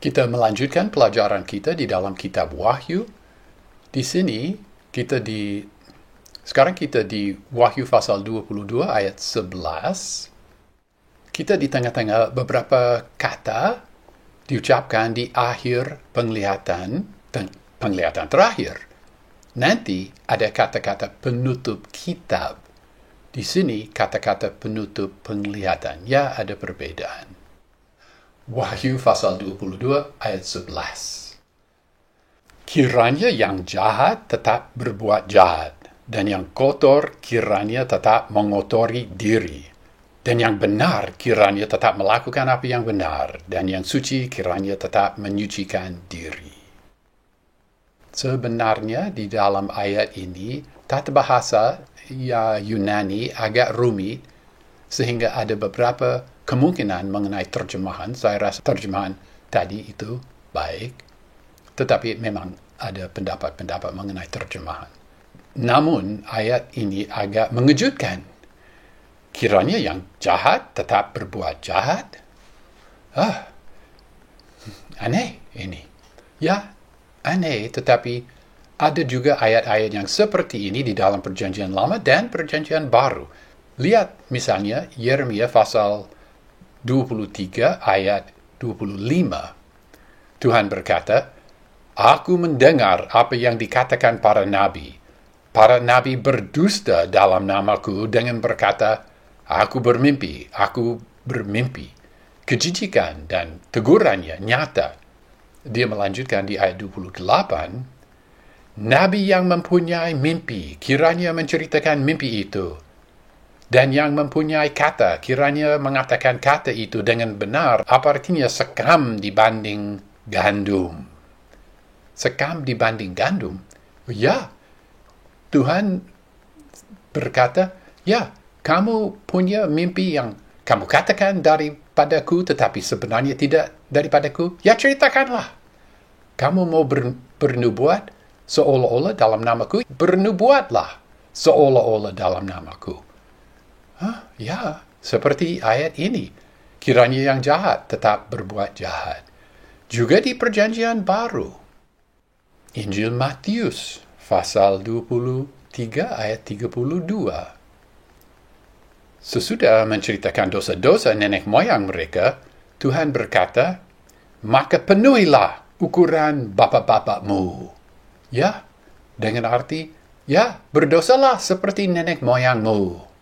Kita melanjutkan pelajaran kita di dalam kitab Wahyu. Di sini sekarang kita di Wahyu pasal 22 ayat 11. Kita di tengah-tengah beberapa kata diucapkan di akhir penglihatan terakhir. Nanti ada kata-kata penutup kitab. Di sini kata-kata penutup penglihatan. Ya, ada perbedaan. Wahyu pasal 22 ayat 11. Kiranya yang jahat tetap berbuat jahat, dan yang kotor kiranya tetap mengotori diri, dan yang benar kiranya tetap melakukan apa yang benar, dan yang suci kiranya tetap menyucikan diri. Sebenarnya di dalam ayat ini, tata bahasa Yunani agak rumit, sehingga ada beberapa kemungkinan mengenai terjemahan. Saya rasa terjemahan tadi itu baik, tetapi memang ada pendapat-pendapat mengenai terjemahan. Namun, ayat ini agak mengejutkan. Kiranya yang jahat tetap berbuat jahat. Aneh ini. Ya, aneh, tetapi ada juga ayat-ayat yang seperti ini di dalam Perjanjian Lama dan Perjanjian Baru. Lihat misalnya Yeremia pasal 23 ayat 25. Tuhan berkata, "Aku mendengar apa yang dikatakan para nabi. Para nabi berdusta dalam namaku dengan berkata, aku bermimpi. Kejijikan dan tegurannya nyata." Dia melanjutkan di ayat 28, "Nabi yang mempunyai mimpi, kiranya menceritakan mimpi itu. Dan yang mempunyai kata, kiranya mengatakan kata itu dengan benar." Apa artinya sekam dibanding gandum? Sekam dibanding gandum? Ya, Tuhan berkata, ya, kamu punya mimpi yang kamu katakan daripadaku, tetapi sebenarnya tidak daripadaku. Ya, ceritakanlah. Kamu mau bernubuat seolah-olah dalam namaku? Bernubuatlah seolah-olah dalam namaku. Ya, seperti ayat ini. Kiranya yang jahat tetap berbuat jahat. Juga di Perjanjian Baru. Injil Matius, pasal 23 ayat 32. Sesudah menceritakan dosa-dosa nenek moyang mereka, Tuhan berkata, "Maka penuhilah ukuran bapa-bapakmu." Ya, dengan arti, ya, berdosalah seperti nenek moyangmu.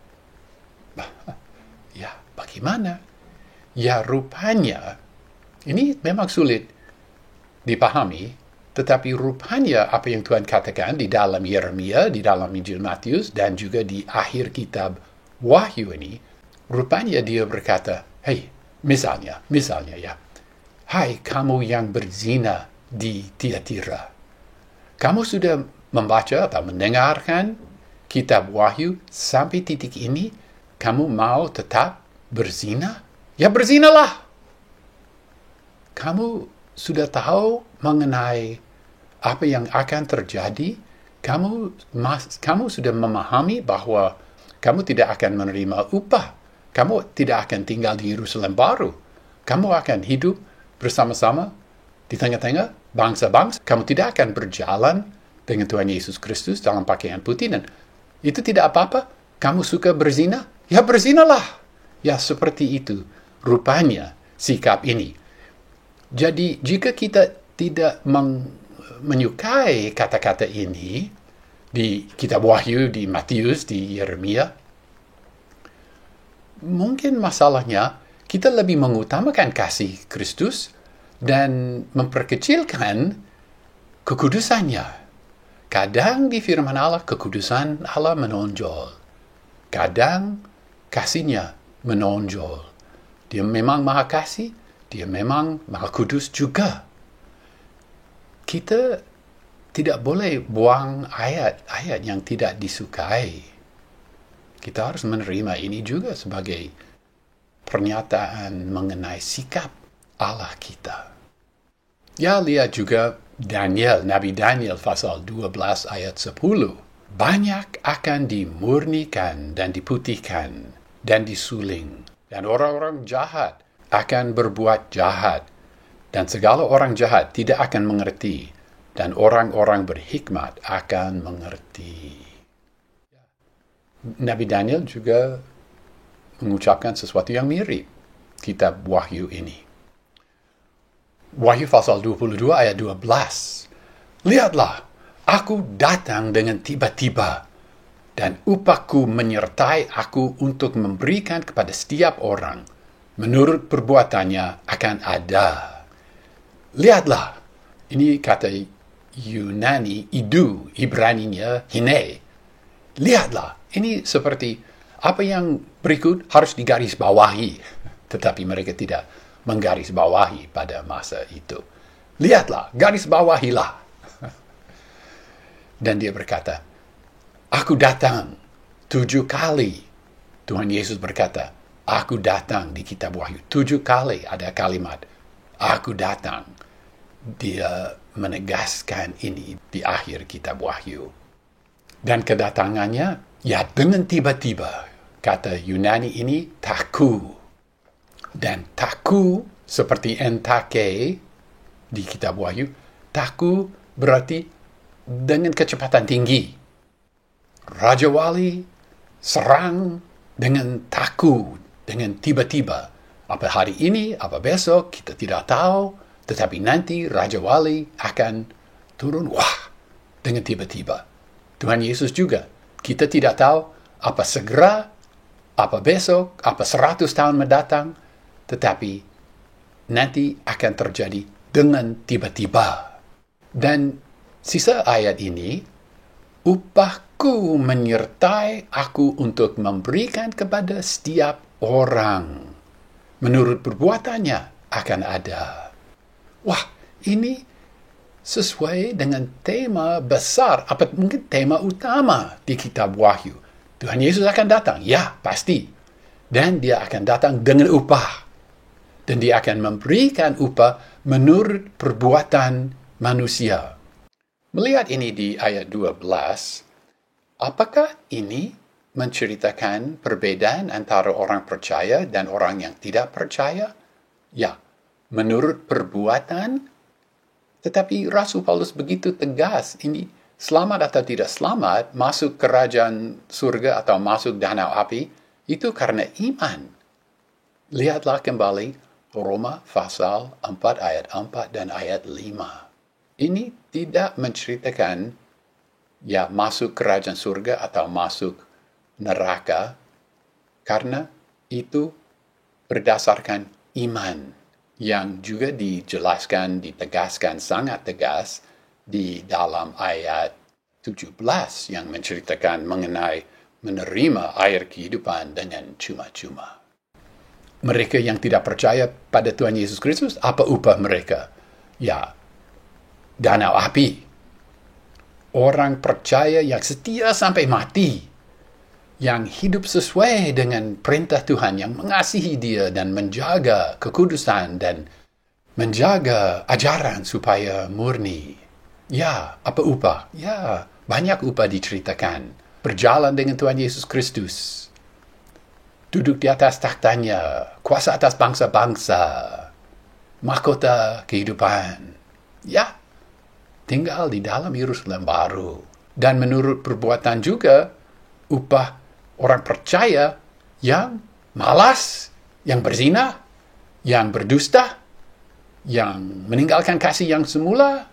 Ya, bagaimana? Ya, rupanya, ini memang sulit dipahami, tetapi rupanya apa yang Tuhan katakan di dalam Yeremia, di dalam Injil Matius, dan juga di akhir kitab Wahyu ini, rupanya dia berkata, misalnya ya, hai kamu yang berzina di Tiatira, kamu sudah membaca atau mendengarkan kitab Wahyu sampai titik ini? Kamu mau tetap berzina? Ya, berzinalah. Kamu sudah tahu mengenai apa yang akan terjadi? Kamu sudah memahami bahwa kamu tidak akan menerima upah. Kamu tidak akan tinggal di Yerusalem baru. Kamu akan hidup bersama-sama di tengah-tengah bangsa-bangsa. Kamu tidak akan berjalan dengan Tuhan Yesus Kristus dalam pakaian putih. Dan itu tidak apa-apa. Kamu suka berzina? Ya, berzinalah. Ya, seperti itu rupanya sikap ini. Jadi, jika kita tidak menyukai kata-kata ini di kitab Wahyu, di Matius, di Yeremia, mungkin masalahnya kita lebih mengutamakan kasih Kristus dan memperkecilkan kekudusannya. Kadang di firman Allah, kekudusan Allah menonjol. Kadang kasihnya menonjol. Dia memang maha kasih, dia memang maha kudus juga. Kita tidak boleh buang ayat-ayat yang tidak disukai. Kita harus menerima ini juga sebagai pernyataan mengenai sikap Allah kita. Ya, lihat juga Daniel, Nabi Daniel pasal 12 ayat 10. Banyak akan dimurnikan dan diputihkan dan disuling. Dan orang-orang jahat akan berbuat jahat. Dan segala orang jahat tidak akan mengerti, dan orang-orang berhikmat akan mengerti. Nabi Daniel juga mengucapkan sesuatu yang mirip kitab Wahyu ini. Wahyu pasal 22 ayat 12. Lihatlah, aku datang dengan tiba-tiba, dan upahku menyertai aku untuk memberikan kepada setiap orang menurut perbuatannya akan ada. Lihatlah, ini kata Yunani, idu, Ibraninya, hine. Lihatlah, ini seperti apa yang berikut harus digarisbawahi, tetapi mereka tidak menggarisbawahi pada masa itu. Lihatlah, garisbawahilah. Dan dia berkata, aku datang 7 kali. Tuhan Yesus berkata, aku datang di kitab Wahyu. 7 kali ada kalimat, aku datang. Dia menegaskan ini di akhir kitab Wahyu. Dan kedatangannya, ya dengan tiba-tiba. Kata Yunani ini, taku. Dan taku, seperti entake di kitab Wahyu, taku berarti dengan kecepatan tinggi. Raja Wali serang dengan taku, dengan tiba-tiba. Apa hari ini, apa besok, kita tidak tahu. Tetapi nanti Raja Wali akan turun, dengan tiba-tiba. Tuhan Yesus juga, kita tidak tahu apa segera, apa besok, apa 100 tahun mendatang, tetapi nanti akan terjadi dengan tiba-tiba. Dan sisa ayat ini, upahku menyertai aku untuk memberikan kepada setiap orang. Menurut perbuatannya akan ada. Wah, ini sesuai dengan tema besar, apa mungkin tema utama di kitab Wahyu. Tuhan Yesus akan datang, ya pasti. Dan dia akan datang dengan upah. Dan dia akan memberikan upah menurut perbuatan manusia. Melihat ini di ayat 12, apakah ini menceritakan perbedaan antara orang percaya dan orang yang tidak percaya? Ya, menurut perbuatan. Tetapi Rasul Paulus begitu tegas, ini selamat atau tidak selamat, masuk kerajaan surga atau masuk danau api, itu karena iman. Lihatlah kembali Roma pasal 4 ayat 4 dan ayat 5. Ini tidak menceritakan ya masuk kerajaan surga atau masuk neraka, karena itu berdasarkan iman. Yang juga dijelaskan, ditegaskan sangat tegas di dalam ayat 17 yang menceritakan mengenai menerima air kehidupan dengan cuma-cuma. Mereka yang tidak percaya pada Tuhan Yesus Kristus, apa upah mereka? Ya, danau api. Orang percaya yang setia sampai mati, yang hidup sesuai dengan perintah Tuhan, yang mengasihi dia dan menjaga kekudusan dan menjaga ajaran supaya murni. Ya, apa upah? Ya, banyak upah diceritakan. Berjalan dengan Tuhan Yesus Kristus. Duduk di atas takhtanya, kuasa atas bangsa-bangsa. Mahkota kehidupan. Ya, tinggal di dalam Yerusalem baru. Dan menurut perbuatan juga, upah orang percaya yang malas, yang berzina, yang berdusta, yang meninggalkan kasih yang semula,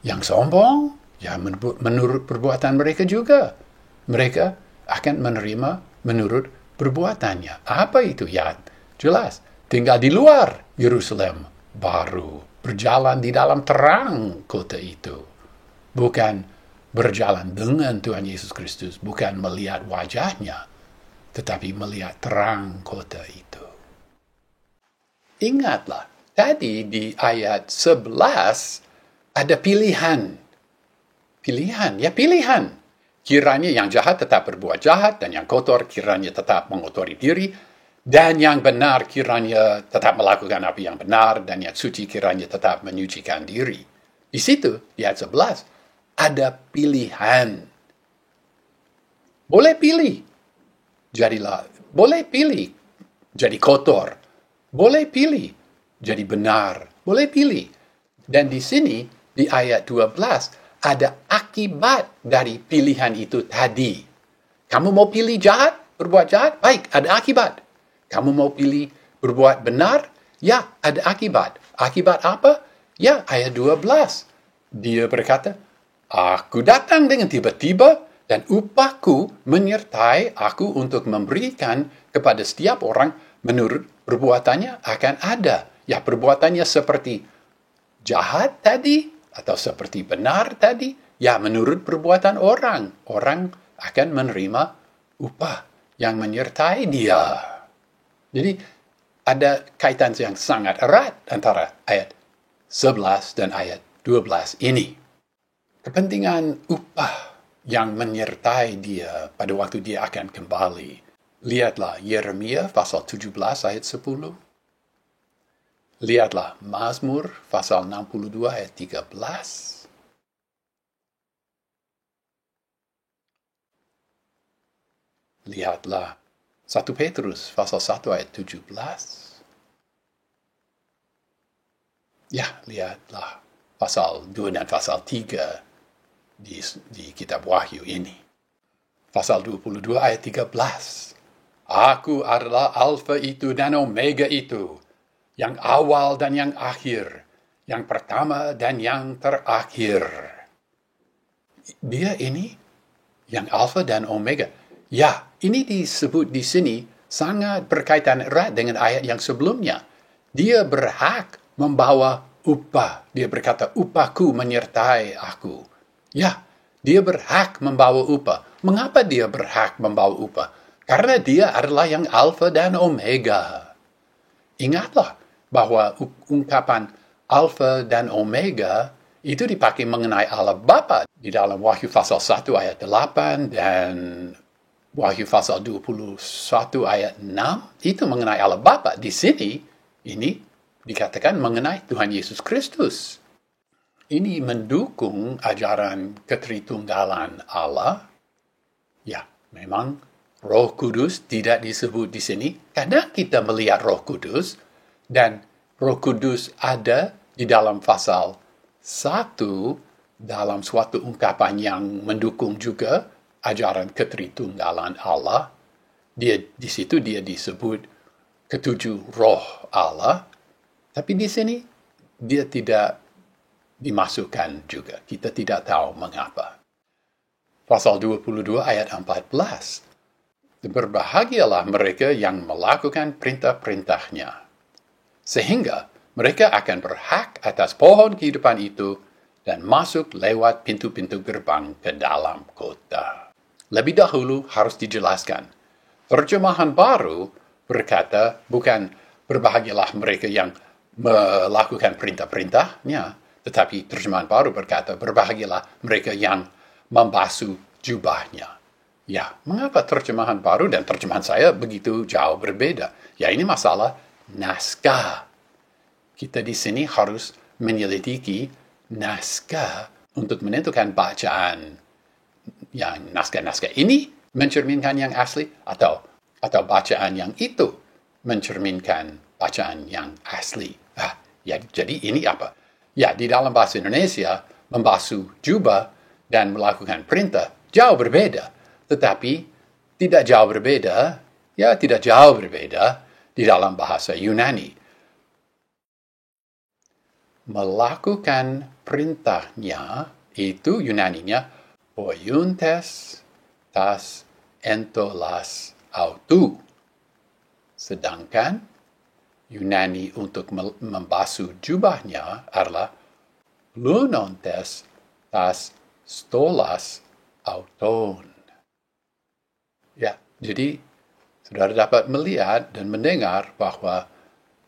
yang sombong, ya menurut perbuatan mereka juga. Mereka akan menerima menurut perbuatannya. Apa itu? Ya, jelas. Tinggal di luar Yerusalem baru. Berjalan di dalam terang kota itu. Bukan berjalan dengan Tuhan Yesus Kristus, bukan melihat wajahnya, tetapi melihat terang kota itu. Ingatlah, tadi di ayat 11 ada pilihan. Pilihan. Kiranya yang jahat tetap berbuat jahat, dan yang kotor kiranya tetap mengotori diri, dan yang benar kiranya tetap melakukan apa yang benar, dan yang suci kiranya tetap menyucikan diri. Di situ, di ayat 11, ada pilihan. Boleh pilih. Boleh pilih jadi kotor. Boleh pilih jadi benar. Boleh pilih. Dan di sini, di ayat 12, ada akibat dari pilihan itu tadi. Kamu mau pilih jahat, berbuat jahat? Baik, ada akibat. Kamu mau pilih berbuat benar? Ya, ada akibat. Akibat apa? Ya, ayat 12. Dia berkata, aku datang dengan tiba-tiba dan upahku menyertai aku untuk memberikan kepada setiap orang menurut perbuatannya akan ada. Ya, perbuatannya seperti jahat tadi atau seperti benar tadi. Ya, menurut perbuatan orang. Orang akan menerima upah yang menyertai dia. Jadi, ada kaitan yang sangat erat antara ayat 11 dan ayat 12 ini. Kepentingan upah yang menyertai dia pada waktu dia akan kembali. Lihatlah Yeremia pasal 17 ayat 10. Lihatlah Mazmur pasal 62 ayat 13. Lihatlah 1 Petrus pasal 1 ayat 17. Ya, lihatlah pasal 2 dan pasal 3 di kitab Wahyu ini. Pasal 22 ayat 13. Aku adalah Alfa itu dan Omega itu, yang awal dan yang akhir, yang pertama dan yang terakhir. Dia ini yang Alfa dan Omega. Ya, ini disebut di sini sangat berkaitan erat dengan ayat yang sebelumnya. Dia berhak membawa upah. Dia berkata, upahku menyertai aku. Ya, dia berhak membawa upah. Mengapa dia berhak membawa upah? Karena dia adalah yang Alfa dan Omega. Ingatlah bahwa ungkapan Alfa dan Omega itu dipakai mengenai Allah Bapa di dalam Wahyu pasal 1 ayat 8 dan Wahyu pasal 21 ayat 6 itu mengenai Allah Bapa. Di sini ini dikatakan mengenai Tuhan Yesus Kristus. Ini mendukung ajaran ketritunggalan Allah. Ya, memang Roh Kudus tidak disebut di sini. Kadang kita melihat Roh Kudus dan Roh Kudus ada di dalam pasal 1 dalam suatu ungkapan yang mendukung juga ajaran ketritunggalan Allah. Di situ dia disebut ketujuh roh Allah. Tapi di sini dia tidak dimasukkan juga. Kita tidak tahu mengapa. Pasal 22 ayat 14. Berbahagialah mereka yang melakukan perintah-perintahnya, sehingga mereka akan berhak atas pohon kehidupan itu dan masuk lewat pintu-pintu gerbang ke dalam kota. Lebih dahulu harus dijelaskan. Terjemahan baru berkata bukan berbahagialah mereka yang melakukan perintah-perintahnya, tetapi terjemahan baru berkata berbahagialah mereka yang membasuh jubahnya. Ya, mengapa terjemahan baru dan terjemahan saya begitu jauh berbeda? Ya, ini masalah naskah. Kita di sini harus menyelidiki naskah untuk menentukan bacaan yang naskah-naskah ini mencerminkan yang asli atau bacaan yang itu mencerminkan bacaan yang asli. Ya, jadi ini apa? Ya, di dalam bahasa Indonesia, membasuh jubah dan melakukan perintah jauh berbeda. Tetapi tidak jauh berbeda di dalam bahasa Yunani. Melakukan perintahnya itu Yunaninya oiuntes tas entolas autu. Sedangkan Yunani untuk membasuh jubahnya adalah lunontes tas stolas auton. Ya, jadi saudara dapat melihat dan mendengar bahwa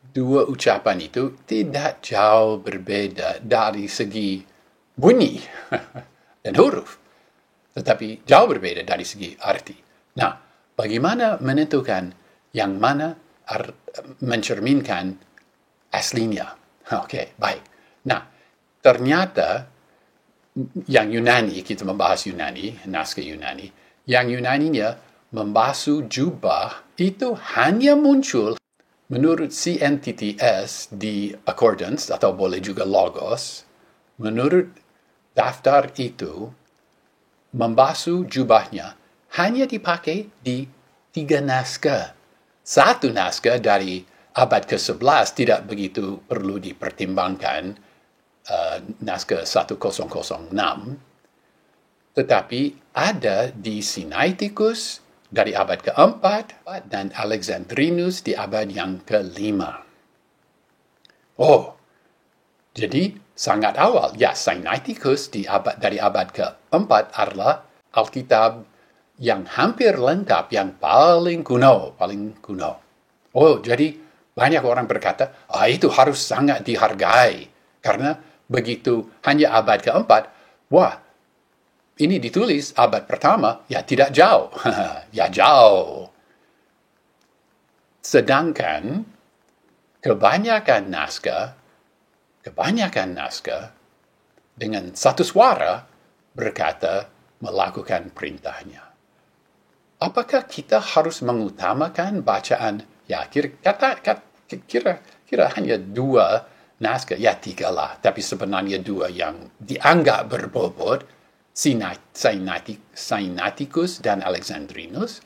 dua ucapan itu tidak jauh berbeda dari segi bunyi dan huruf, tetapi jauh berbeda dari segi arti. Nah, bagaimana menentukan yang mana mencerminkan aslinya? Oke, baik. Nah, ternyata yang Yunani, kita membahas Yunani, naskah Yunani, yang Yunaninya membasuh jubah itu hanya muncul Menurut CNTTS di Accordance, atau boleh juga Logos, menurut daftar itu, membasuh jubahnya hanya dipakai di 3 naskah. Satu naskah dari abad ke-11 tidak begitu perlu dipertimbangkan, naskah 1006, tetapi ada di Sinaiticus dari abad ke-4 dan Alexandrinus di abad yang ke-5. Oh, jadi sangat awal. Ya, Sinaiticus dari abad ke-4 adalah Alkitab yang hampir lengkap, yang paling kuno. Oh, jadi banyak orang berkata, itu harus sangat dihargai. Karena begitu hanya abad ke-4, wah, ini ditulis abad pertama, ya tidak jauh. Ya jauh. Sedangkan kebanyakan naskah dengan satu suara berkata melakukan perintahnya. Apakah kita harus mengutamakan bacaan? Ya, kira hanya 2 naskah, ya 3 lah, tapi sebenarnya 2 yang dianggap berbobot, Sinaiticus dan Alexandrinus,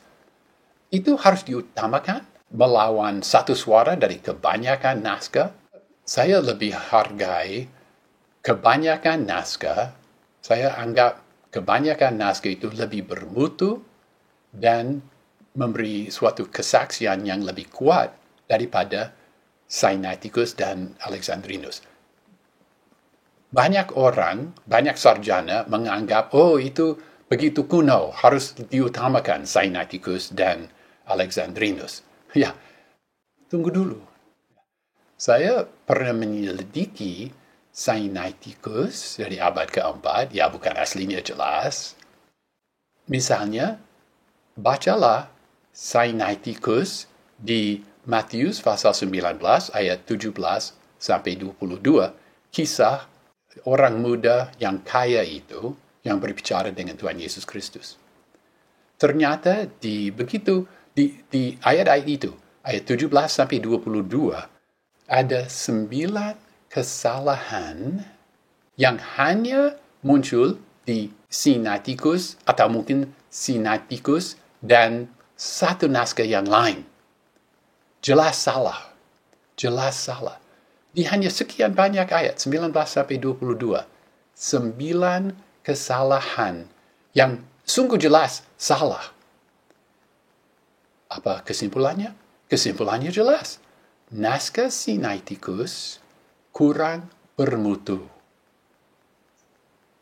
itu harus diutamakan melawan satu suara dari kebanyakan naskah. Saya lebih hargai kebanyakan naskah. Saya anggap kebanyakan naskah itu lebih bermutu dan memberi suatu kesaksian yang lebih kuat daripada Sinaiticus dan Alexandrinus. Banyak sarjana menganggap, itu begitu kuno, harus diutamakan Sinaiticus dan Alexandrinus. Ya, tunggu dulu. Saya pernah menyelidiki Sinaiticus dari abad ke-4, ya bukan aslinya jelas. Misalnya, bacalah Sinaiticus di Matius pasal 19 ayat 17 sampai 22, kisah orang muda yang kaya itu yang berbicara dengan Tuhan Yesus Kristus. Ternyata di ayat-ayat itu, ayat 17 sampai 22, ada 9 kesalahan yang hanya muncul di Sinaiticus atau mungkin Sinaiticus dan satu naskah yang lain. Jelas salah. Di hanya sekian banyak ayat, 19 sampai 22. 9 kesalahan yang sungguh jelas salah. Apa kesimpulannya? Kesimpulannya jelas. Naskah Sinaiticus kurang bermutu.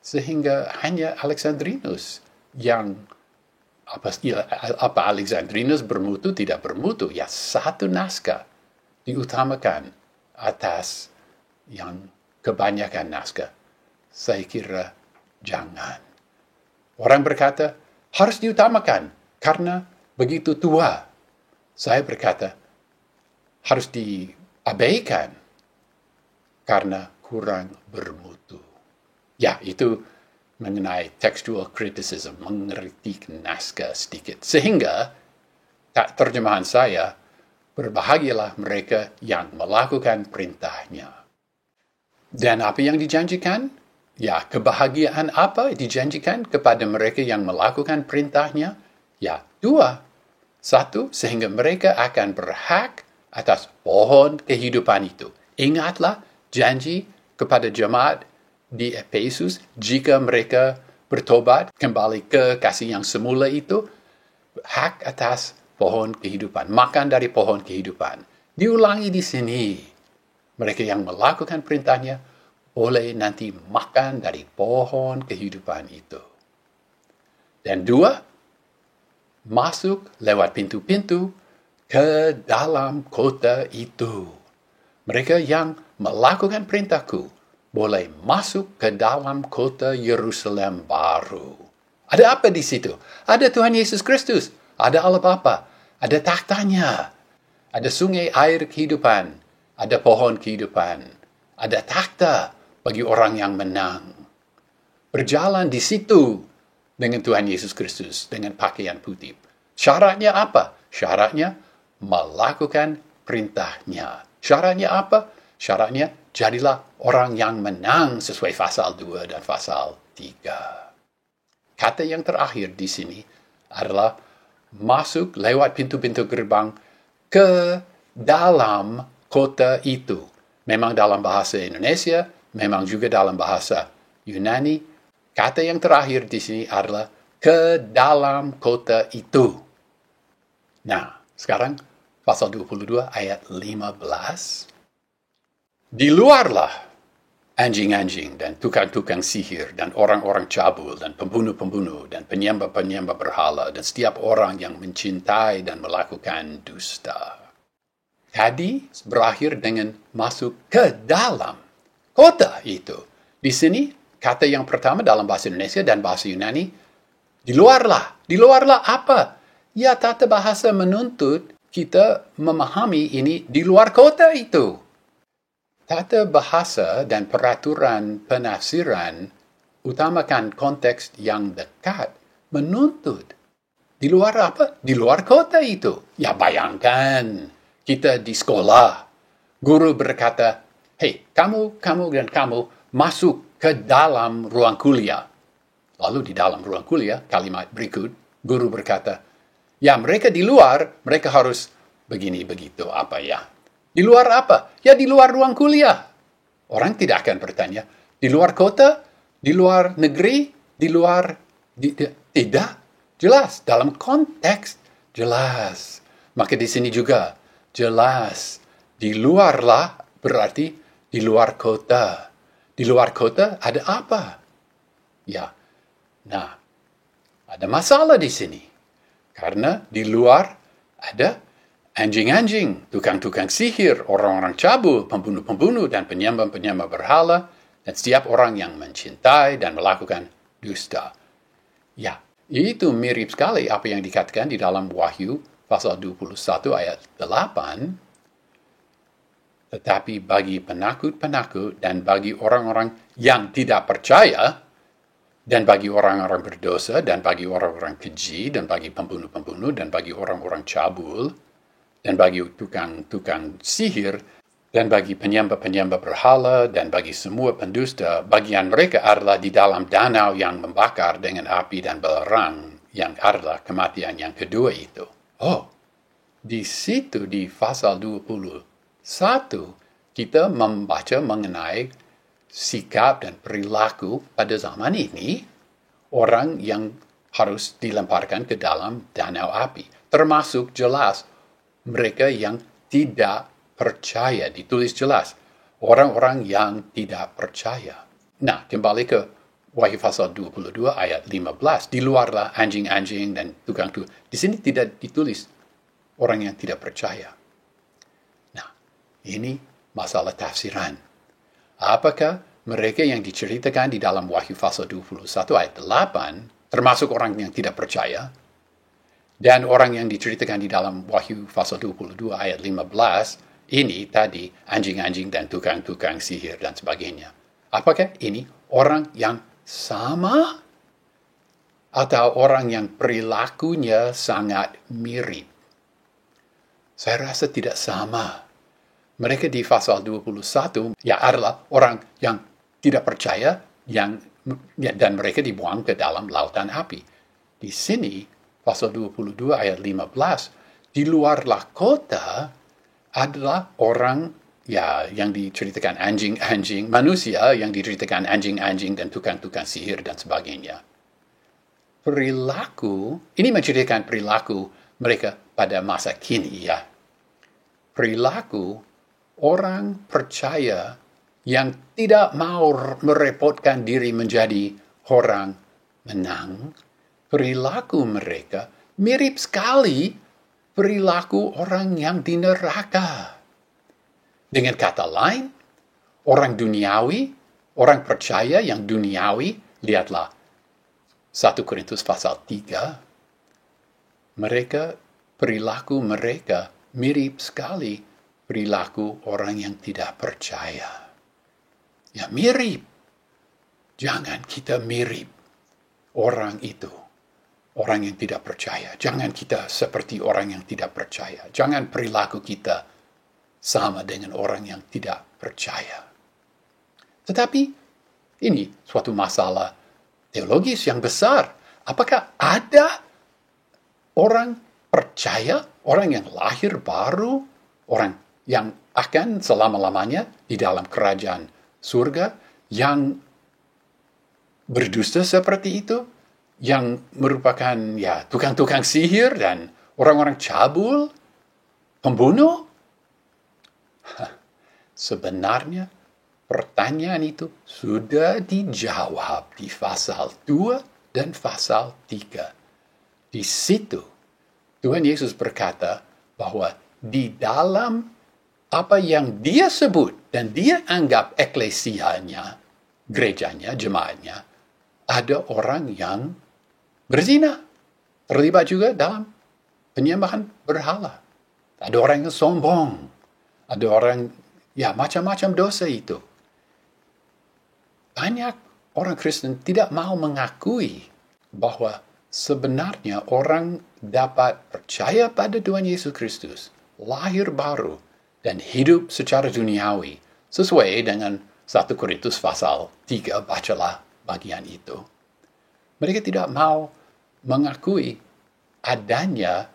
Sehingga hanya Alexandrinus yang Alexandrinus bermutu, tidak bermutu. Ya, satu naskah diutamakan atas yang kebanyakan naskah. Saya kira jangan. Orang berkata, harus diutamakan karena begitu tua. Saya berkata, harus diabaikan karena kurang bermutu. Ya, itu mengenai textual criticism, mengkritik naskah sedikit. Sehingga, terjemahan saya, berbahagialah mereka yang melakukan perintahnya. Dan apa yang dijanjikan? Ya, kebahagiaan apa dijanjikan kepada mereka yang melakukan perintahnya? Ya, 2. 1, sehingga mereka akan berhak atas pohon kehidupan itu. Ingatlah janji kepada jemaat di Efesus, jika mereka bertobat kembali ke kasih yang semula itu, hak atas pohon kehidupan, makan dari pohon kehidupan. Diulangi di sini. Mereka yang melakukan perintahnya boleh nanti makan dari pohon kehidupan itu. Dan 2, masuk lewat pintu-pintu ke dalam kota itu. Mereka yang melakukan perintahku boleh masuk ke dalam kota Yerusalem baru. Ada apa di situ? Ada Tuhan Yesus Kristus. Ada Allah Bapa. Ada tahtanya, ada sungai air kehidupan, ada pohon kehidupan, ada takhta bagi orang yang menang. Berjalan di situ dengan Tuhan Yesus Kristus, dengan pakaian putih. Syaratnya apa? Syaratnya melakukan perintahnya. Syaratnya apa? Syaratnya jadilah orang yang menang sesuai pasal 2 dan pasal 3. Kata yang terakhir di sini adalah masuk lewat pintu-pintu gerbang ke dalam kota itu. Memang dalam bahasa Indonesia, memang juga dalam bahasa Yunani. Kata yang terakhir di sini adalah ke dalam kota itu. Nah, sekarang pasal 22 ayat 15. Di luarlah anjing-anjing dan tukang-tukang sihir dan orang-orang cabul dan pembunuh-pembunuh dan penyembah-penyembah berhala dan setiap orang yang mencintai dan melakukan dusta. Tadi berakhir dengan masuk ke dalam kota itu. Di sini kata yang pertama dalam bahasa Indonesia dan bahasa Yunani, di luarlah. Di luarlah apa? Ya, tata bahasa menuntut kita memahami ini di luar kota itu. Tata bahasa dan peraturan penafsiran utamakan konteks yang dekat menuntut. Di luar apa? Di luar kota itu. Ya, bayangkan kita di sekolah. Guru berkata, "Hei, kamu dan kamu masuk ke dalam ruang kuliah." Lalu di dalam ruang kuliah, kalimat berikut, guru berkata, "Ya, mereka di luar, mereka harus begini begitu apa ya?" Di luar apa? Ya, di luar ruang kuliah. Orang tidak akan bertanya, di luar kota, di luar negeri, di luar... tidak. Jelas, dalam konteks jelas. Maka di sini juga jelas. Di luarlah berarti di luar kota. Di luar kota ada apa? Ya, nah, ada masalah di sini. Karena di luar ada anjing-anjing, tukang-tukang sihir, orang-orang cabul, pembunuh-pembunuh, dan penyembah-penyembah berhala, dan setiap orang yang mencintai dan melakukan dusta. Ya, itu mirip sekali apa yang dikatakan di dalam Wahyu pasal 21 ayat 8. Tetapi bagi penakut-penakut dan bagi orang-orang yang tidak percaya, dan bagi orang-orang berdosa, dan bagi orang-orang keji, dan bagi pembunuh-pembunuh, dan bagi orang-orang cabul, dan bagi tukang-tukang sihir, dan bagi penyembah-penyembah berhala, dan bagi semua pendusta, bagian mereka adalah di dalam danau yang membakar dengan api dan belerang, yang adalah kematian yang kedua itu. Oh, di situ di pasal 21, kita membaca mengenai sikap dan perilaku pada zaman ini, orang yang harus dilemparkan ke dalam danau api. Termasuk jelas mereka yang tidak percaya, ditulis jelas. Orang-orang yang tidak percaya. Nah, kembali ke Wahyu pasal 22 ayat 15. Di luarlah anjing-anjing dan tukang-tukang. Di sini tidak ditulis orang yang tidak percaya. Nah, ini masalah tafsiran. Apakah mereka yang diceritakan di dalam Wahyu pasal 21 ayat 8, termasuk orang yang tidak percaya, dan orang yang diceritakan di dalam Wahyu pasal 22 ayat 15, ini tadi anjing-anjing dan tukang-tukang sihir dan sebagainya. Apakah ini orang yang sama? Atau orang yang perilakunya sangat mirip? Saya rasa tidak sama. Mereka di pasal 21 ya adalah orang yang tidak percaya dan mereka dibuang ke dalam lautan api. Di sini pasal 22 ayat 15, di luarlah kota adalah orang ya yang diceritakan anjing-anjing, manusia yang diceritakan anjing-anjing dan tukang-tukang sihir dan sebagainya. Perilaku, ini menceritakan perilaku mereka pada masa kini ya. Perilaku orang percaya yang tidak mau merepotkan diri menjadi orang menang. Perilaku mereka mirip sekali perilaku orang yang di neraka. Dengan kata lain, orang duniawi, orang percaya yang duniawi, lihatlah 1 Korintus pasal 3, perilaku mereka mirip sekali perilaku orang yang tidak percaya. Ya mirip. Jangan kita mirip orang itu. Orang yang tidak percaya. Jangan kita seperti orang yang tidak percaya. Jangan perilaku kita sama dengan orang yang tidak percaya. Tetapi ini suatu masalah teologis yang besar. Apakah ada orang percaya, orang yang lahir baru, orang yang akan selama-lamanya di dalam kerajaan surga, yang berdusta seperti itu, yang merupakan tukang-tukang sihir dan orang-orang cabul, pembunuh? Sebenarnya pertanyaan itu sudah dijawab di pasal 2 dan pasal 3. Di situ Tuhan Yesus berkata bahwa di dalam apa yang dia sebut dan dia anggap eklesianya, gerejanya, jemaatnya, ada orang yang berzina, terlibat juga dalam penyembahan berhala. Ada orang yang sombong, ada orang, macam-macam dosa itu. Banyak orang Kristen tidak mau mengakui bahwa sebenarnya orang dapat percaya pada Tuhan Yesus Kristus, lahir baru, dan hidup secara duniawi, sesuai dengan 1 Korintus pasal 3, bacalah bagian itu. Mereka tidak mau mengakui adanya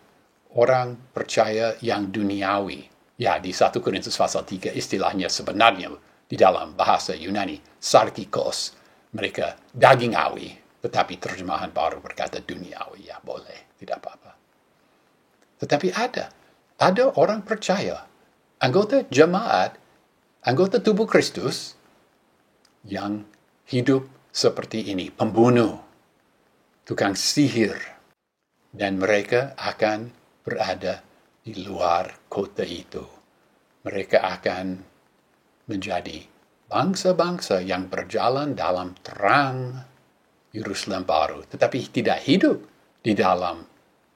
orang percaya yang duniawi. Ya, di 1 Korintus pasal 3 istilahnya sebenarnya di dalam bahasa Yunani, sarkikos. Mereka dagingawi, tetapi terjemahan baru berkata duniawi. Ya, boleh, tidak apa-apa. Tetapi ada orang percaya, anggota jemaat, anggota tubuh Kristus, yang hidup seperti ini, pembunuh, tukang sihir, dan mereka akan berada di luar kota itu. Mereka akan menjadi bangsa-bangsa yang berjalan dalam terang Yerusalem baru, tetapi tidak hidup di dalam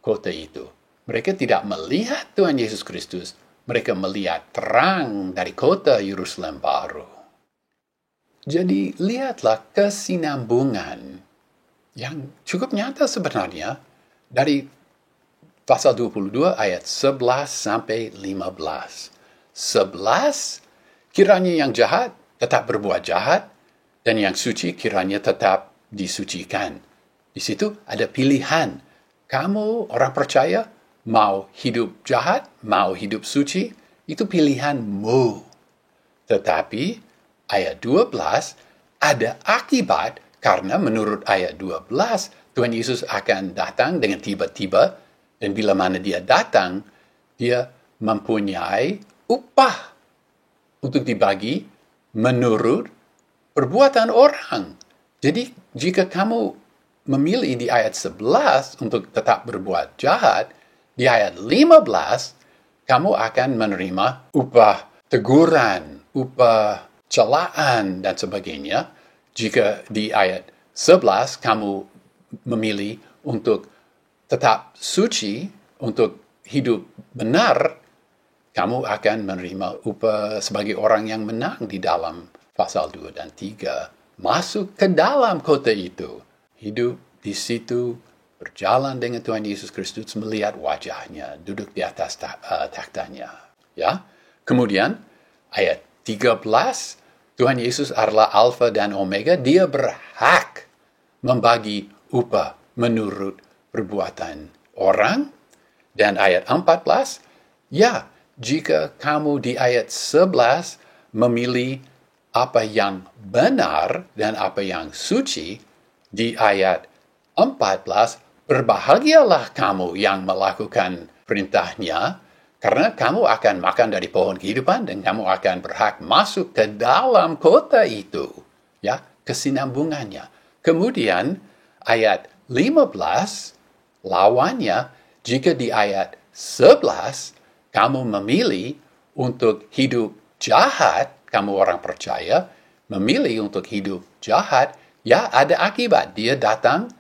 kota itu. Mereka tidak melihat Tuhan Yesus Kristus, mereka melihat terang dari kota Yerusalem baru. Jadi lihatlah kesinambungan yang cukup nyata sebenarnya dari pasal 22 ayat 11 sampai 15. 11, kiranya yang jahat tetap berbuat jahat, dan yang suci kiranya tetap disucikan. Di situ ada pilihan. Kamu orang percaya mau hidup jahat, mau hidup suci, itu pilihanmu. Tetapi ayat 12 ada akibat, karena menurut ayat 12 Tuhan Yesus akan datang dengan tiba-tiba, dan bila mana dia datang, dia mempunyai upah untuk dibagi menurut perbuatan orang. Jadi jika kamu memilih di ayat 11 untuk tetap berbuat jahat, di ayat 15 kamu akan menerima upah teguran, upah celaan, dan sebagainya. Jika di ayat 11 kamu memilih untuk tetap suci, untuk hidup benar, kamu akan menerima upah sebagai orang yang menang di dalam pasal 2 dan 3. Masuk ke dalam kota itu, hidup di situ, berjalan dengan Tuhan Yesus Kristus, melihat wajahnya, duduk di atas taktanya. Ya. Kemudian ayat 13, Tuhan Yesus adalah Alfa dan Omega, dia berhak membagi upah menurut perbuatan orang. Dan ayat 14, jika kamu di ayat 11 memilih apa yang benar dan apa yang suci, di ayat 14, berbahagialah kamu yang melakukan perintahnya, karena kamu akan makan dari pohon kehidupan dan kamu akan berhak masuk ke dalam kota itu. Ya, kesinambungannya. Kemudian ayat 15, lawannya, jika di ayat 11 kamu memilih untuk hidup jahat, kamu orang percaya, memilih untuk hidup jahat, ada akibat. Dia datang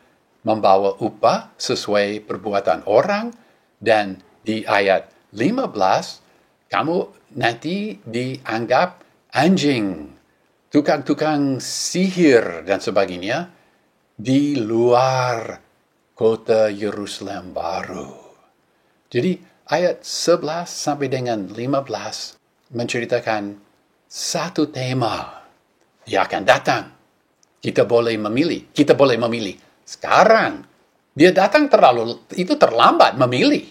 membawa upah sesuai perbuatan orang, dan di ayat 15, kamu nanti dianggap anjing, tukang-tukang sihir, dan sebagainya, di luar kota Yerusalem baru. Jadi ayat 11 sampai dengan 15 menceritakan satu tema. Dia akan datang. Kita boleh memilih. Kita boleh memilih sekarang. Dia datang itu terlambat memilih.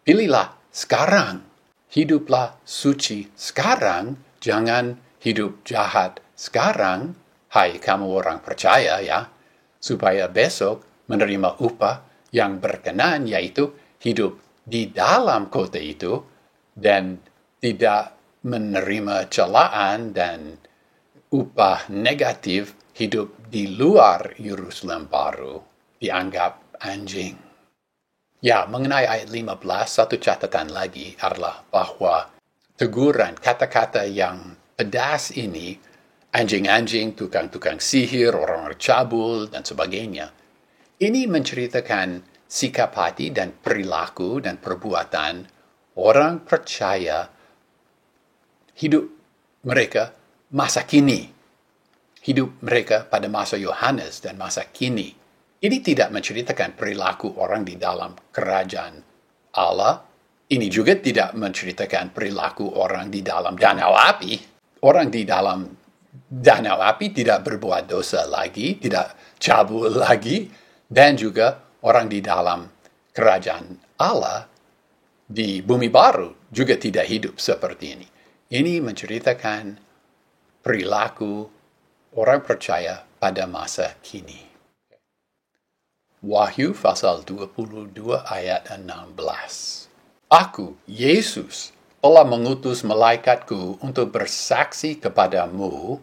Pilihlah sekarang. Hiduplah suci sekarang. Jangan hidup jahat sekarang. Hai kamu orang percaya ya. Supaya besok menerima upah yang berkenan, yaitu hidup di dalam kota itu dan tidak menerima celaan dan upah negatif hidup di luar Yerusalem baru dianggap anjing. Ya, mengenai ayat 15, satu catatan lagi adalah bahwa teguran kata-kata yang pedas ini, anjing-anjing, tukang-tukang sihir, orang cabul, dan sebagainya, ini menceritakan sikap hati dan perilaku dan perbuatan orang percaya hidup mereka masa kini. Hidup mereka pada masa Yohanes dan masa kini. Ini tidak menceritakan perilaku orang di dalam kerajaan Allah. Ini juga tidak menceritakan perilaku orang di dalam danau api. Orang di dalam danau api tidak berbuat dosa lagi, tidak cabul lagi, dan juga orang di dalam kerajaan Allah di bumi baru juga tidak hidup seperti ini. Ini menceritakan perilaku orang percaya pada masa kini. Wahyu pasal 22 ayat 16. Aku, Yesus, telah mengutus malaikatku untuk bersaksi kepadamu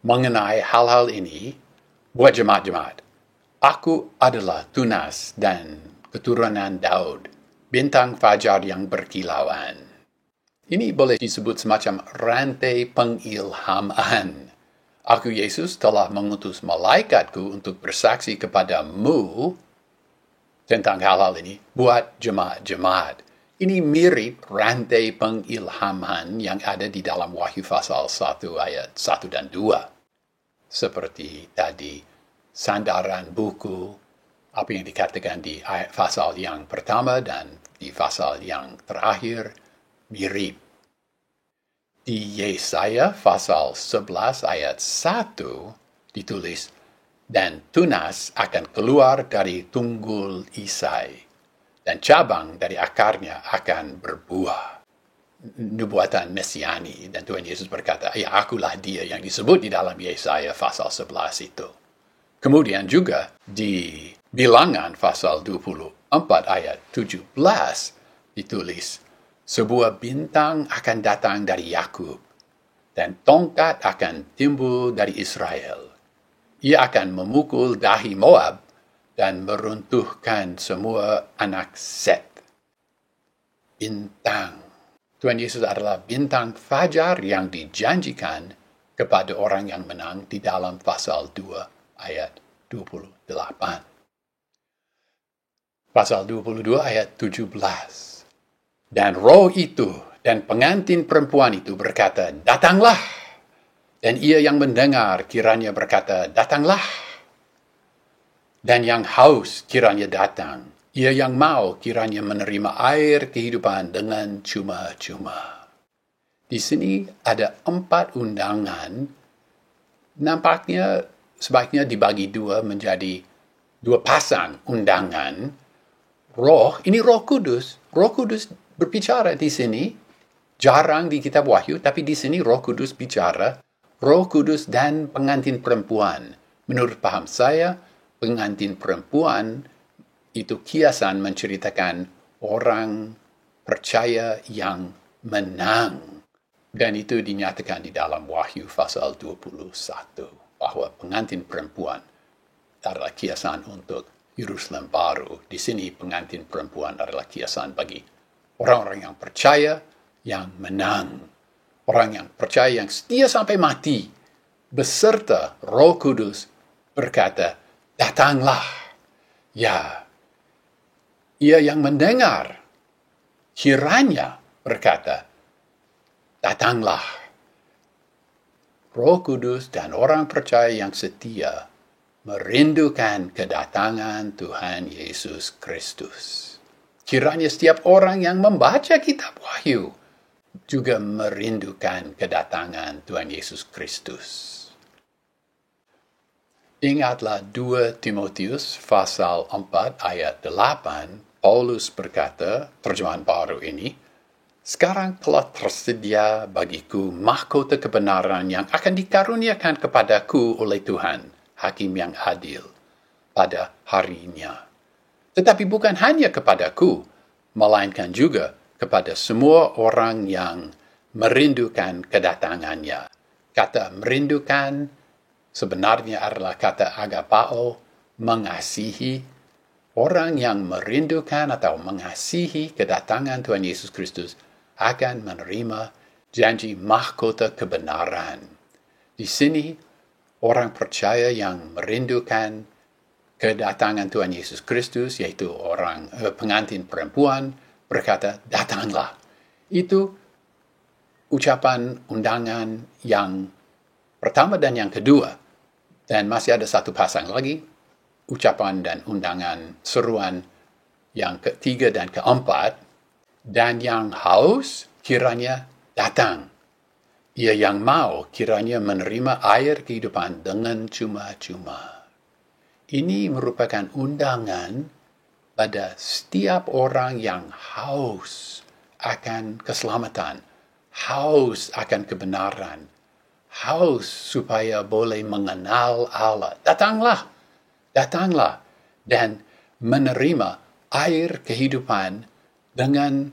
mengenai hal-hal ini buat jemaat-jemaat. Aku adalah Tunas dan keturunan Daud, bintang fajar yang berkilauan. Ini boleh disebut semacam rantai pengilhaman. Aku, Yesus, telah mengutus malaikatku untuk bersaksi kepadamu tentang hal-hal ini buat jemaat-jemaat. Ini mirip rantai pengilhaman yang ada di dalam Wahyu pasal 1 ayat 1 dan 2. Seperti tadi, sandaran buku, apa yang dikatakan di pasal yang pertama dan di pasal yang terakhir, mirip. Di Yesaya pasal 11 ayat 1 ditulis, dan tunas akan keluar dari tunggul Isai, dan cabang dari akarnya akan berbuah. Nubuatan Mesiani, dan Tuhan Yesus berkata, ya akulah dia yang disebut di dalam Yesaya pasal 11 itu. Kemudian juga di Bilangan pasal 24 ayat 17 ditulis, sebuah bintang akan datang dari Yakub dan tongkat akan timbul dari Israel. Ia akan memukul dahi Moab dan meruntuhkan semua anak Set. Bintang. Tuhan Yesus adalah bintang fajar yang dijanjikan kepada orang yang menang di dalam pasal 2 ayat 28. Pasal 22 ayat 17. Dan roh itu dan pengantin perempuan itu berkata, datanglah. Dan ia yang mendengar kiranya berkata, datanglah. Dan yang haus kiranya datang. Ia yang mau kiranya menerima air kehidupan dengan cuma-cuma. Di sini ada 4 undangan. Nampaknya sebaiknya dibagi 2 menjadi 2 pasang undangan. Ini Roh Kudus. Roh Kudus berbicara di sini. Jarang di kitab Wahyu, tapi di sini Roh Kudus bicara. Roh Kudus dan pengantin perempuan. Menurut paham saya, pengantin perempuan itu kiasan menceritakan orang percaya yang menang. Dan itu dinyatakan di dalam Wahyu pasal 21. Bahwa pengantin perempuan adalah kiasan untuk Yerusalem baru. Di sini pengantin perempuan adalah kiasan bagi orang-orang yang percaya, yang menang. Orang yang percaya, yang setia sampai mati. Beserta Roh Kudus berkata, datanglah. Ya, ia yang mendengar kiranya berkata, datanglah. Roh Kudus dan orang percaya yang setia merindukan kedatangan Tuhan Yesus Kristus. Kiranya setiap orang yang membaca kitab Wahyu juga merindukan kedatangan Tuhan Yesus Kristus. Ingatlah 2 Timotius pasal 4 ayat 8, Paulus berkata, terjemahan baru ini, "Sekarang telah tersedia bagiku mahkota kebenaran yang akan dikaruniakan kepadaku oleh Tuhan, Hakim yang adil, pada harinya. Tetapi bukan hanya kepadaku, melainkan juga kepada semua orang yang merindukan kedatangannya." Kata merindukan sebenarnya adalah kata agapao, mengasihi. Orang yang merindukan atau mengasihi kedatangan Tuhan Yesus Kristus akan menerima janji mahkota kebenaran. Di sini, orang percaya yang merindukan kedatangan Tuhan Yesus Kristus, yaitu orang pengantin perempuan, berkata, "Datanglah." Itu ucapan undangan yang pertama dan yang kedua. Dan masih ada satu pasang lagi, ucapan dan undangan seruan yang ketiga dan keempat. Dan yang haus kiranya datang. Ia yang mau kiranya menerima air kehidupan dengan cuma-cuma. Ini merupakan undangan pada setiap orang yang haus akan keselamatan, haus akan kebenaran, haus supaya boleh mengenal Allah. Datanglah, datanglah, dan menerima air kehidupan dengan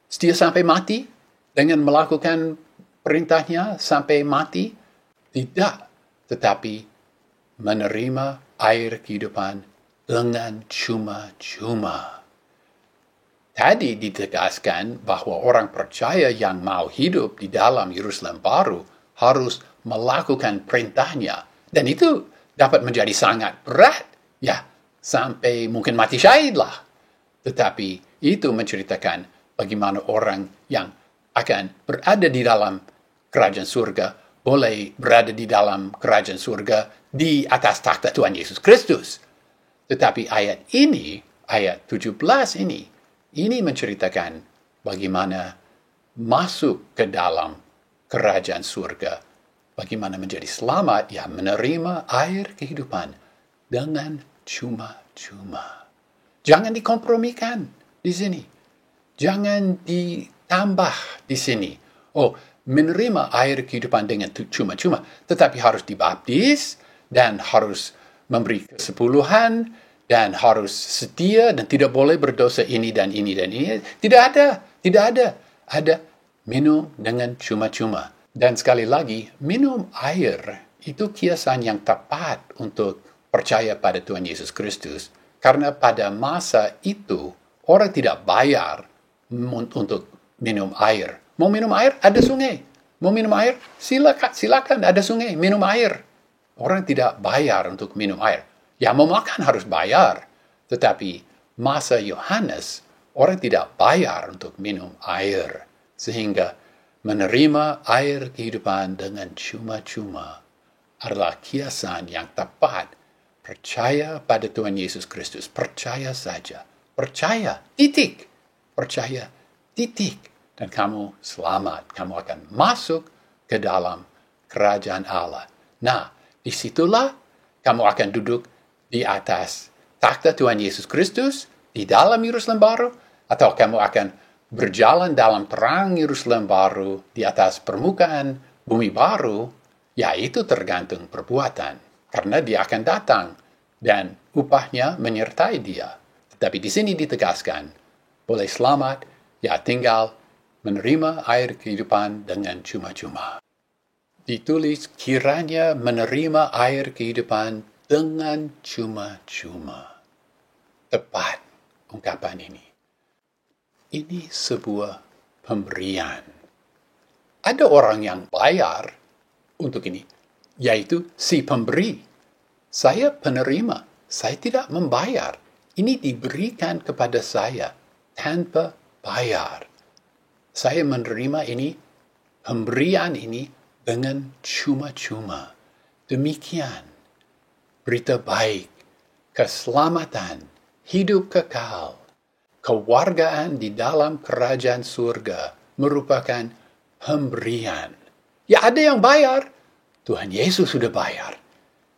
setia sampai mati, dengan melakukan perintahnya sampai mati. Tidak, tetapi menerima air kehidupan dengan cuma-cuma. Tadi ditegaskan bahwa orang percaya yang mau hidup di dalam Yerusalem baru harus melakukan perintahnya. Dan itu dapat menjadi sangat berat. Ya, sampai mungkin mati syahid lah. Tetapi itu menceritakan bagaimana orang yang akan berada di dalam kerajaan surga boleh berada di dalam kerajaan surga di atas takhta Tuhan Yesus Kristus. Tetapi ayat ini, ayat 17 ini menceritakan bagaimana masuk ke dalam kerajaan surga, bagaimana menjadi selamat, ya menerima air kehidupan dengan cuma-cuma. Jangan dikompromikan di sini. Jangan ditambah di sini. Oh, menerima air kehidupan dengan cuma-cuma, tetapi harus dibaptis dan harus memberi kesepuluhan dan harus setia dan tidak boleh berdosa ini dan ini dan ini. Tidak ada. Ada minum dengan cuma-cuma. Dan sekali lagi, minum air itu kiasan yang tepat untuk percaya pada Tuhan Yesus Kristus. Karena pada masa itu, orang tidak bayar untuk minum air. Mau minum air? Ada sungai. Mau minum air? Silakan ada sungai. Minum air. Orang tidak bayar untuk minum air. Ya, mau makan harus bayar. Tetapi masa Yohanes, orang tidak bayar untuk minum air. Sehingga menerima air kehidupan dengan cuma-cuma adalah kiasan yang tepat. Percaya pada Tuhan Yesus Kristus. Percaya saja. Percaya. Titik. Percaya. Titik. Dan kamu selamat. Kamu akan masuk ke dalam kerajaan Allah. Nah, disitulah kamu akan duduk di atas takhta Tuhan Yesus Kristus di dalam Yerusalem baru, atau kamu akan berjalan dalam terang Yerusalem baru di atas permukaan bumi baru. Ya, itu tergantung perbuatan. Karena dia akan datang dan upahnya menyertai dia. Tetapi di sini ditegaskan, boleh selamat, ya tinggal menerima air kehidupan dengan cuma-cuma. Ditulis kiranya menerima air kehidupan dengan cuma-cuma. Tepat ungkapan ini. Ini sebuah pemberian. Ada orang yang bayar untuk ini, yaitu si pemberi. Saya penerima, saya tidak membayar. Ini diberikan kepada saya tanpa bayar. Saya menerima ini, pemberian ini dengan cuma-cuma. Demikian berita baik, keselamatan, hidup kekal, kewargaan di dalam kerajaan surga merupakan pemberian. Ya, ada yang bayar. Tuhan Yesus sudah bayar.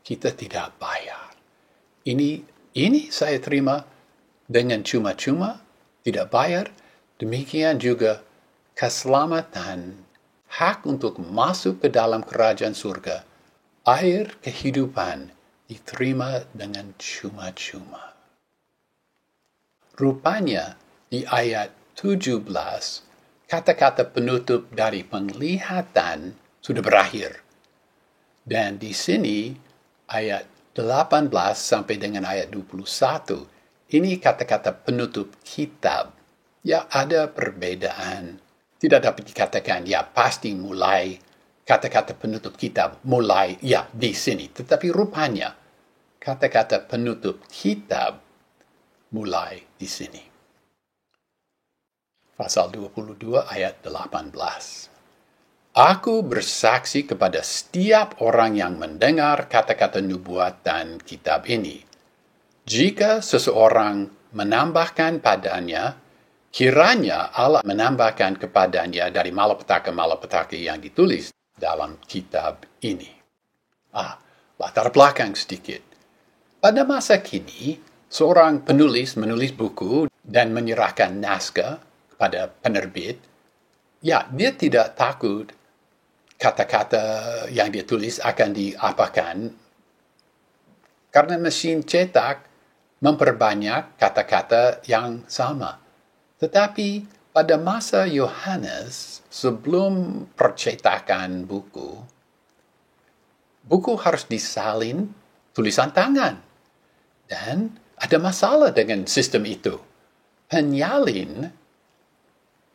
Kita tidak bayar. Ini saya terima dengan cuma-cuma, tidak bayar. Demikian juga keselamatan, hak untuk masuk ke dalam kerajaan surga, air kehidupan diterima dengan cuma-cuma. Rupanya di ayat 17, kata-kata penutup dari penglihatan sudah berakhir. Dan di sini ayat 18 sampai dengan ayat 21, ini kata-kata penutup kitab. Ya, ada perbedaan. Tidak dapat dikatakan, ya pasti mulai kata-kata penutup kitab mulai, ya di sini. Tetapi rupanya kata-kata penutup kitab mulai di sini. Pasal 22 ayat 18. Aku bersaksi kepada setiap orang yang mendengar kata-kata nubuatan kitab ini. Jika seseorang menambahkan padanya, kiranya Allah menambahkan kepadanya dari malapetaka-malapetaka yang ditulis dalam kitab ini. Latar belakang sedikit. Pada masa kini, seorang penulis menulis buku dan menyerahkan naskah kepada penerbit. Ya, dia tidak takut kata-kata yang dia tulis akan diapakan, karena mesin cetak memperbanyak kata-kata yang sama. Tetapi pada masa Yohanes, sebelum percetakan buku harus disalin tulisan tangan. Dan ada masalah dengan sistem itu. Penyalin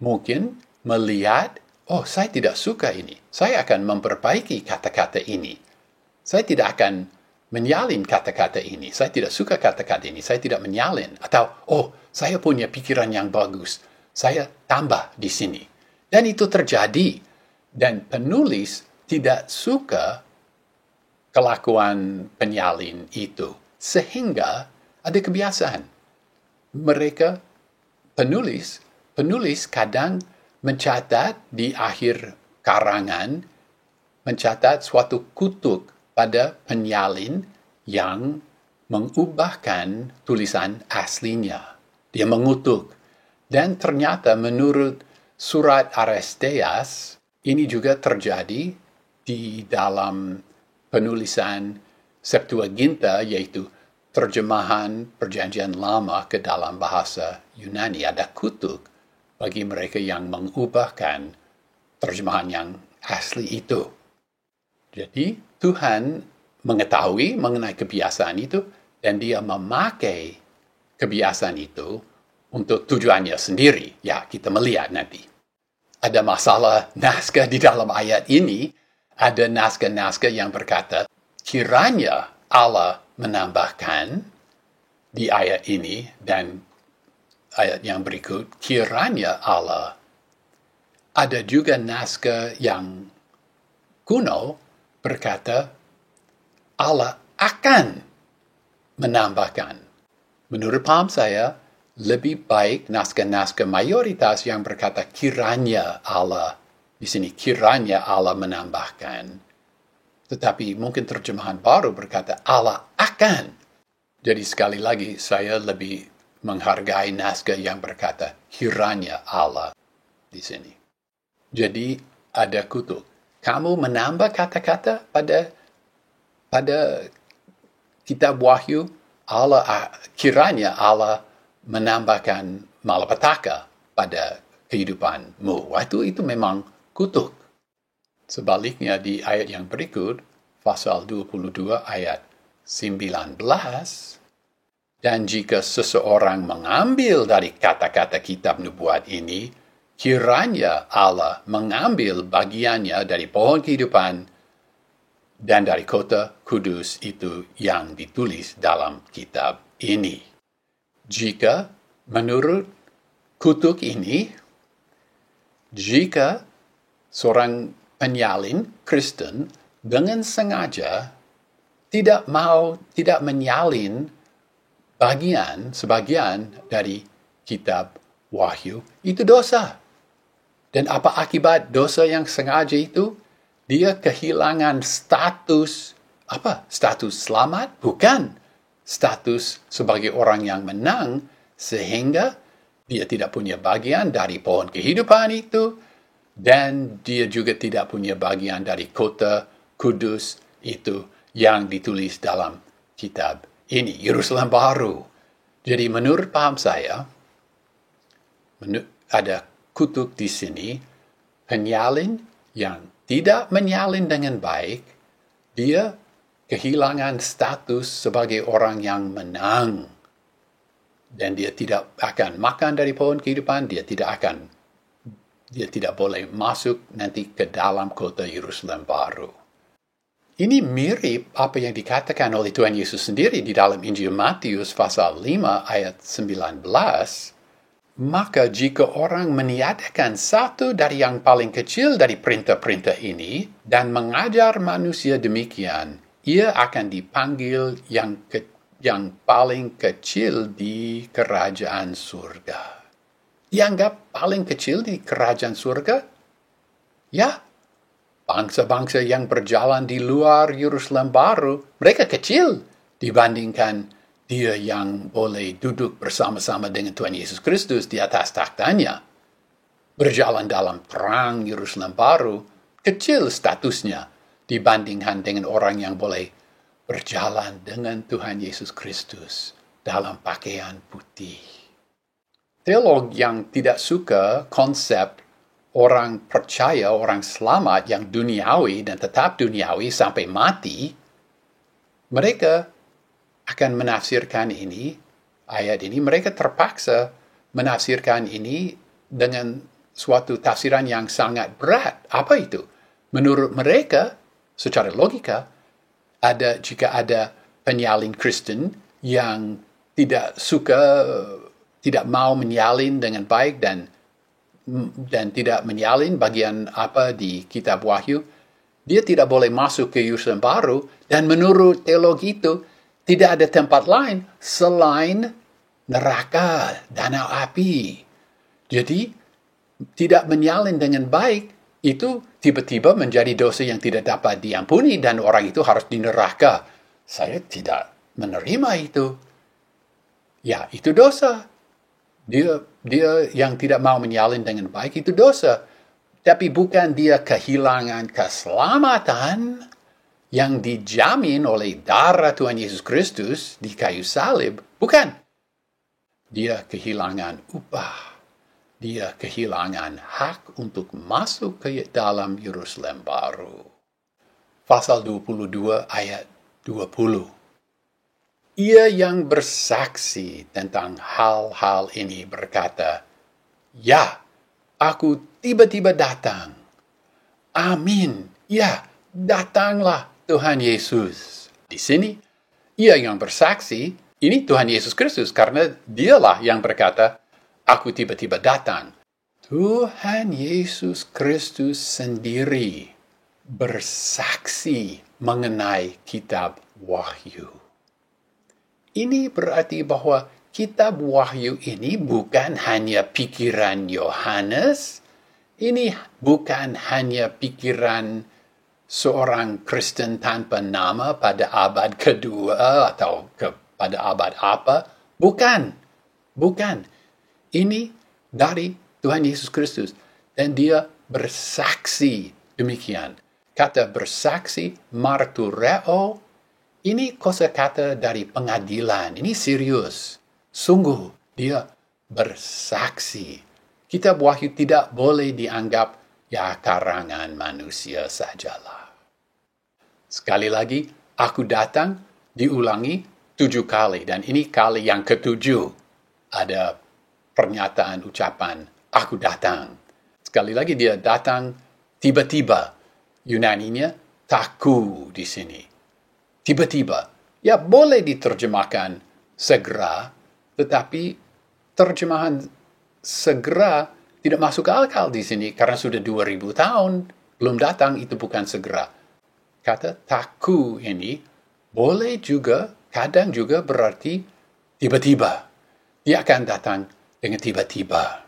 mungkin melihat, saya tidak suka ini. Saya akan memperbaiki kata-kata ini. Saya tidak akan menyalin kata-kata ini. Saya tidak suka kata-kata ini. Saya tidak menyalin. Atau, saya punya pikiran yang bagus. Saya tambah di sini. Dan itu terjadi. Dan penulis tidak suka kelakuan penyalin itu. Sehingga ada kebiasaan. Mereka, penulis kadang mencatat di akhir karangan, mencatat suatu kutuk pada penyalin yang mengubahkan tulisan aslinya. Dia mengutuk. Dan ternyata menurut surat Aristeas, ini juga terjadi di dalam penulisan Septuaginta, yaitu terjemahan Perjanjian Lama ke dalam bahasa Yunani. Ada kutuk bagi mereka yang mengubahkan terjemahan yang asli itu. Jadi Tuhan mengetahui mengenai kebiasaan itu dan dia memakai kebiasaan itu untuk tujuannya sendiri. Ya, kita melihat nanti. Ada masalah naskah di dalam ayat ini. Ada naskah-naskah yang berkata, kiranya Allah menambahkan di ayat ini dan ayat yang berikut, kiranya Allah. Ada juga naskah yang kuno berkata, Allah akan menambahkan. Menurut paham saya, lebih baik naskah-naskah mayoritas yang berkata kiranya Allah. Di sini kiranya Allah menambahkan. Tetapi mungkin terjemahan baru berkata Allah akan. Jadi sekali lagi saya lebih menghargai naskah yang berkata kiranya Allah di sini. Jadi ada kutuk. Kamu menambah kata-kata pada kitab Wahyu, kiranya Allah menambahkan malapetaka pada kehidupanmu. Waktu itu memang kutuk. Sebaliknya di ayat yang berikut, pasal 22 ayat 19, dan jika seseorang mengambil dari kata-kata kitab nubuat ini, kiranya Allah mengambil bagiannya dari pohon kehidupan dan dari kota kudus itu yang ditulis dalam kitab ini. Jika menurut kutuk ini, jika seorang penyalin Kristen dengan sengaja tidak menyalin sebagian dari kitab Wahyu, itu dosa. Dan apa akibat dosa yang sengaja itu? Dia kehilangan status, apa? Status selamat? Bukan. Status sebagai orang yang menang, sehingga dia tidak punya bagian dari pohon kehidupan itu, dan dia juga tidak punya bagian dari kota kudus itu yang ditulis dalam kitab ini, Yerusalem baru. Jadi menurut paham saya, ada kutub di sini, penyalin yang tidak menyalin dengan baik, dia kehilangan status sebagai orang yang menang. Dan dia tidak akan makan dari pohon kehidupan, dia tidak boleh masuk nanti ke dalam kota Yerusalem baru. Ini mirip apa yang dikatakan oleh Tuhan Yesus sendiri di dalam Injil Matius pasal 5 ayat 19. Maka jika orang meniadakan satu dari yang paling kecil dari perintah-perintah ini dan mengajar manusia demikian, ia akan dipanggil yang paling kecil di kerajaan surga. Dianggap paling kecil di kerajaan surga? Ya, bangsa-bangsa yang berjalan di luar Yerusalem baru, mereka kecil dibandingkan dia yang boleh duduk bersama-sama dengan Tuhan Yesus Kristus di atas takhtanya. Berjalan dalam terang Yerusalem baru, kecil statusnya dibandingkan dengan orang yang boleh berjalan dengan Tuhan Yesus Kristus dalam pakaian putih. Teolog yang tidak suka konsep orang percaya, orang selamat yang duniawi dan tetap duniawi sampai mati, mereka akan menafsirkan ayat ini, mereka terpaksa menafsirkan ini dengan suatu tafsiran yang sangat berat. Apa itu? Menurut mereka, secara logika, jika ada penyalin Kristen yang tidak mau menyalin dengan baik dan tidak menyalin bagian apa di kitab Wahyu, dia tidak boleh masuk ke Yerusalem baru, dan menurut teologi itu, tidak ada tempat lain selain neraka, danau api. Jadi, tidak menyalin dengan baik, itu tiba-tiba menjadi dosa yang tidak dapat diampuni dan orang itu harus di neraka. Saya tidak menerima itu. Ya, itu dosa. Dia yang tidak mau menyalin dengan baik itu dosa. Tapi bukan dia kehilangan keselamatan yang dijamin oleh darah Tuhan Yesus Kristus di kayu salib. Bukan. Dia kehilangan upah. Dia kehilangan hak untuk masuk ke dalam Yerusalem baru. Pasal 22 ayat 20. Ia yang bersaksi tentang hal-hal ini berkata, "Ya, aku tiba-tiba datang." Amin. Ya, datanglah Tuhan Yesus. Di sini, ia yang bersaksi, ini Tuhan Yesus Kristus, karena dialah yang berkata, "Aku tiba-tiba datang." Tuhan Yesus Kristus sendiri bersaksi mengenai kitab Wahyu. Ini berarti bahwa kitab Wahyu ini bukan hanya pikiran Yohanes, ini bukan hanya pikiran seorang Kristen tanpa nama pada abad kedua atau pada abad apa. Bukan. Ini dari Tuhan Yesus Kristus. Dan dia bersaksi demikian. Kata bersaksi, martureo, ini kosakata dari pengadilan. Ini serius. Sungguh, dia bersaksi. Kitab Wahyu tidak boleh dianggap karangan manusia sajalah. Sekali lagi, aku datang, diulangi 7 kali. Dan ini kali yang ke-7. Ada pernyataan ucapan, aku datang. Sekali lagi dia datang tiba-tiba. Yunaninya, taku di sini. Tiba-tiba. Ya, boleh diterjemahkan segera, tetapi terjemahan segera tidak masuk akal di sini karena sudah 2000 tahun belum datang, itu bukan segera. Kata taku ini boleh juga, kadang juga berarti tiba-tiba. Dia akan datang dengan tiba-tiba.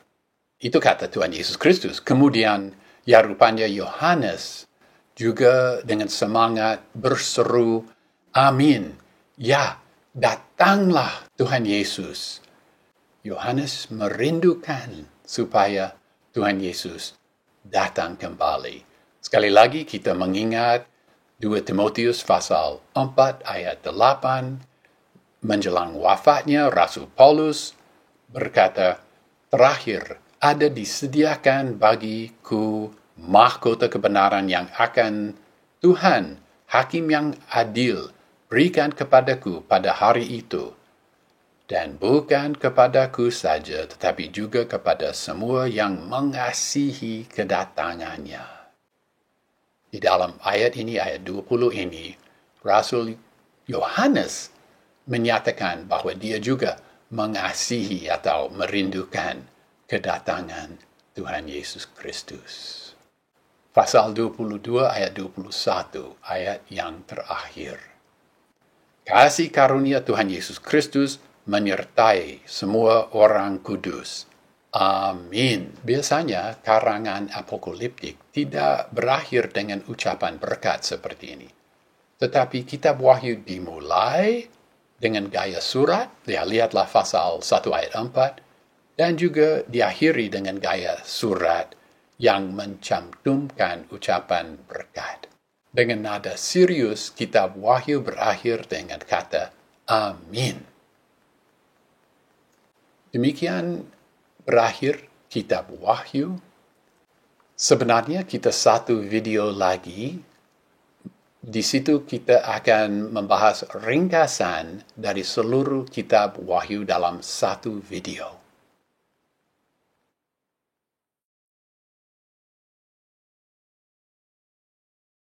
Itu kata Tuhan Yesus Kristus. Kemudian, ya rupanya Yohanes juga dengan semangat berseru, amin. Ya, datanglah Tuhan Yesus. Yohanes merindukan supaya Tuhan Yesus datang kembali. Sekali lagi kita mengingat 2 Timotius pasal 4 ayat 8, menjelang wafatnya Rasul Paulus berkata, terakhir ada disediakan bagiku mahkota kebenaran yang akan Tuhan, Hakim yang adil, berikan kepadaku pada hari itu. Dan bukan kepadaku saja, tetapi juga kepada semua yang mengasihi kedatangannya. Di dalam ayat ini, ayat 20 ini, Rasul Yohanes menyatakan bahwa dia juga mengasihi atau merindukan kedatangan Tuhan Yesus Kristus. Pasal 22 ayat 21, ayat yang terakhir. Kasih karunia Tuhan Yesus Kristus menyertai semua orang kudus. Amin. Biasanya karangan apokaliptik tidak berakhir dengan ucapan berkat seperti ini. Tetapi kitab Wahyu dimulai dengan gaya surat, ya lihatlah pasal 1 ayat 4, dan juga diakhiri dengan gaya surat yang mencantumkan ucapan berkat. Dengan nada serius, kitab Wahyu berakhir dengan kata amin. Demikian berakhir kitab Wahyu. Sebenarnya kita satu video lagi. Di situ kita akan membahas ringkasan dari seluruh kitab Wahyu dalam satu video.